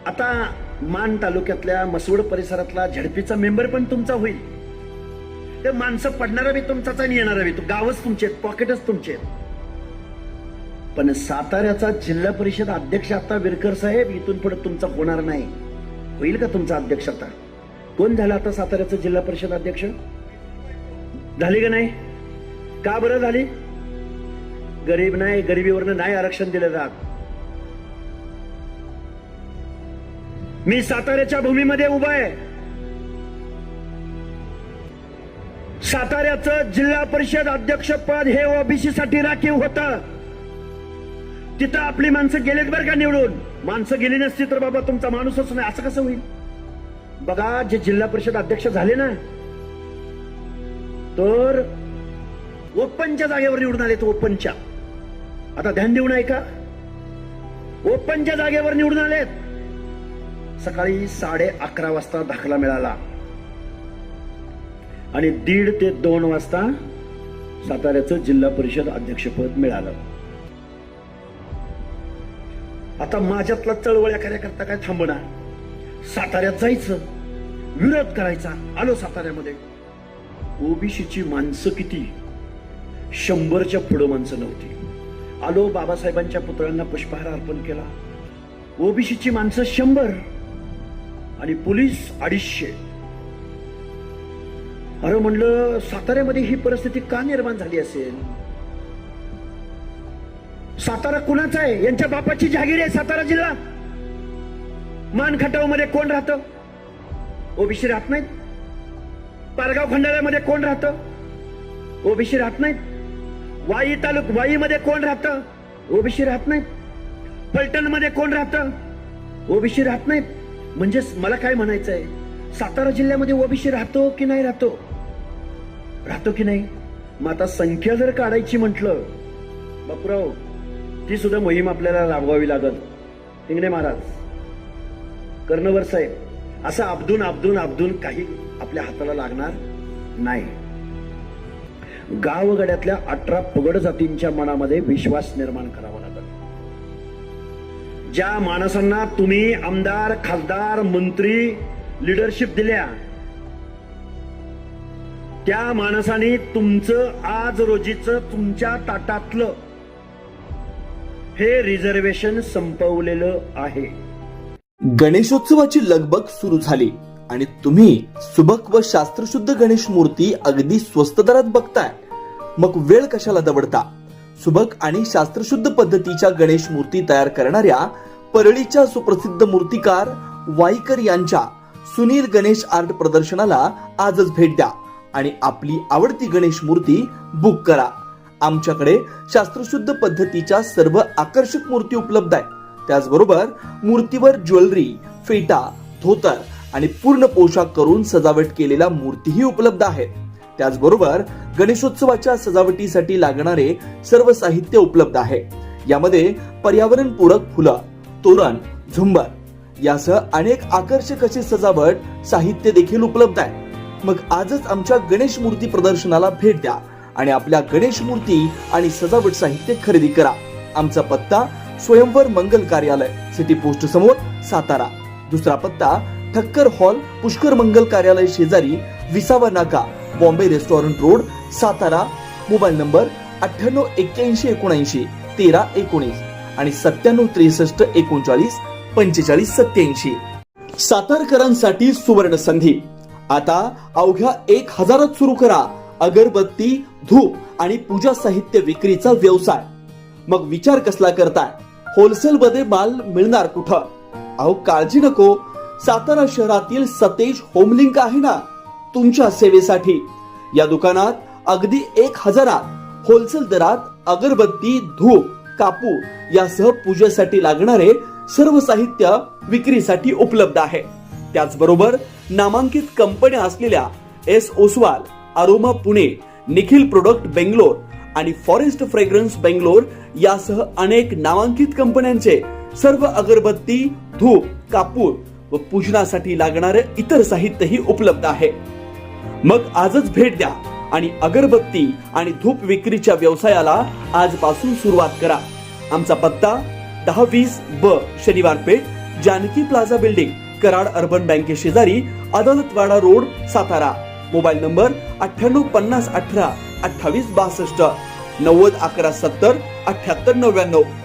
आता मान तालुक्यातल्या मसवड परिसरातला झडपीचा मेंबर पण तुमचा होईल. ते माणसं पडणारा बी तुमचाच आणि येणारा बी. गावच तुमचे आहेत, पॉकेटच तुमचे आहेत. पण साताऱ्याचा जिल्हा परिषद अध्यक्ष आता विरकर साहेब इथून पुढे तुमचा होणार नाही. होईल का तुमचा अध्यक्ष? आता कोण झाला आता साताऱ्याचा जिल्हा परिषद अध्यक्ष? झाली का नाही? का बरं झाली? गरीब नाही, गरिबीवरनं नाही आरक्षण दिलं जात. मी साताऱ्याच्या भूमीमध्ये उभा आहे. साताऱ्याचं जिल्हा परिषद अध्यक्षपद हे ओबीसी साठी राखीव होतं. तिथं आपली माणसं गेलेत बरं का निवडून. माणसं गेली नसती तर बाबा तुमचा माणूसच नाही. असं कसं होईल? बघा, जे जिल्हा परिषद अध्यक्ष झाले ना, तर ओपनच्या जागेवर निवडून आले. ओपनच्या, आता ध्यान देऊ नये का? ओपनच्या जागेवर निवडून आलेत. सकाळी 11:30 वाजता दाखला मिळाला आणि 1:30 ते 2 वाजता साताऱ्याचं जिल्हा परिषद अध्यक्षपद मिळालं. आता माझ्यातला चळवळ करता काय थांबणार? साताऱ्यात जायचं, विरोध करायचा. आलो साताऱ्यामध्ये. ओबीसीची माणसं किती? 100च्या पुढं माणसं नव्हती. आलो, बाबासाहेबांच्या पुतळ्यांना पुष्पहार अर्पण केला. ओबीसीची माणसं 100 आणि पोलीस 250. अरे म्हणलं, साताऱ्यामध्ये ही परिस्थिती का निर्माण झाली असेल? सातारा कुणाचा आहे? यांच्या बापाची जहागीर आहे सातारा जिल्हा. मानखटाव मध्ये कोण राहतं? ओबीसी राहत नाहीत. पारगाव खंडाळ्यामध्ये कोण राहतं? ओबीसी राहत नाहीत. वाई मध्ये कोण राहतं? ओबीसी राहत नाहीत. फलटण मध्ये कोण राहतं? ओबीसी राहत नाहीत. म्हणजे मला काय म्हणायचं आहे, सातारा जिल्ह्यामध्ये ओबीसी राहतो की नाही? राहतो की नाही? मग आता संख्या जर काढायची म्हटलं, बापूराव, ती सुद्धा मोहीम आपल्याला राबवावी लागल. हिंगणे महाराज, कर्णवर साहेब, असं अब्दून काही आपल्या हाताला लागणार नाही. गावगड्यातल्या 18 पगड जातींच्या मनामध्ये विश्वास निर्माण करावा लागेल. ज्या माणसांना तुम्ही आमदार, खासदार, मंत्री, लिडरशिप दिल्या, त्या माणसाने तुमचं आज रोजीचं तुमच्या ताटातलं हे रिझर्वेशन संपवलेलं आहे. गणेशोत्सवाची लगबग सुरू झाली आणि तुम्ही सुबक व शास्त्रशुद्ध गणेश मूर्ती अगदी स्वस्त दरात बघताय. मग वेळ कशाला दवडता? सुबक आणि शास्त्रशुद्ध पद्धतीच्या गणेश मूर्ती तयार करणाऱ्या परळीच्या सुप्रसिद्ध मूर्तिकार वाईकर यांच्या सुनील गणेश आर्ट प्रदर्शनाला आजच भेट द्या आणि आपली आवडती गणेश मूर्ती बुक करा. आमच्याकडे शास्त्रशुद्ध पद्धतीच्या सर्व आकर्षक मूर्ती उपलब्ध आहेत. त्याचबरोबर मूर्तीवर ज्वेलरी, फेटा, धोतर आणि पूर्ण पोशाख करून सजावट केलेल्या मूर्तीही उपलब्ध आहेत. त्याचबरोबर गणेशोत्सवाच्या सजावटीसाठी लागणारे सर्व साहित्य उपलब्ध आहे. यामध्ये पर्यावरणपूरक फुलं, तोरण, झुंबर यासह अनेक आकर्षक असे सजावट साहित्य देखील उपलब्ध आहे. मग आजच आमच्या गणेश मूर्ती प्रदर्शनाला भेट द्या आणि आपल्या गणेश मूर्ती आणि सजावट साहित्य खरेदी करा. आमचा पत्ता स्वयंवर मंगल कार्यालय, सिटी पोस्ट समोर, सातारा. दुसरा पत्ता ठक्कर हॉल, पुष्कर मंगल कार्यालय शेजारी, विसावा नाका, Bombay restaurant road, Satara. Mobile number 9881791319 आणि 9763394587. सातारकरांसाठी सुवर्ण संधी. आता अवघ्या 1000 सुरू करा अगरबत्ती, धूप आणि पूजा साहित्य विक्रीचा व्यवसाय. मग विचार कसला करताय? होलसेल मध्ये माल मिळणार कुठं? अहो, काळजी नको. सातारा शहरातील सतेज होमलिंक आहे ना तुमच्या सेवेसाठी. या दुकानात अगदी 1000 होलसेल दरात अगरबत्ती, धूप, कापूर यासह पूजेसाठी लागणारे सर्व साहित्य विक्रीसाठी उपलब्ध आहे. त्याचबरोबर नामांकित कंपन्या असलेल्या S Oswal, aroma Pune, Nikhil product Bangalore आणि फॉरेस्ट फ्रेग्रन्स बेंगलोर यासह अनेक नामांकित कंपन्यांचे सर्व अगरबत्ती, धूप, कापूर व पूजनासाठी लागणारे इतर साहित्यही उपलब्ध आहे. मग आजच भेट द्या आणि अगरबत्ती आणि धूप विक्रीच्या व्यवसायाला आजपासून सुरुवात करा. आमचा पत्ता 1020 ब Shaniwar Peth, Janaki plaza building, Karad urban बँके शेजारी, Adalatwada road, Satara. Mobile number 985018 2862, 90 11 70 78 99.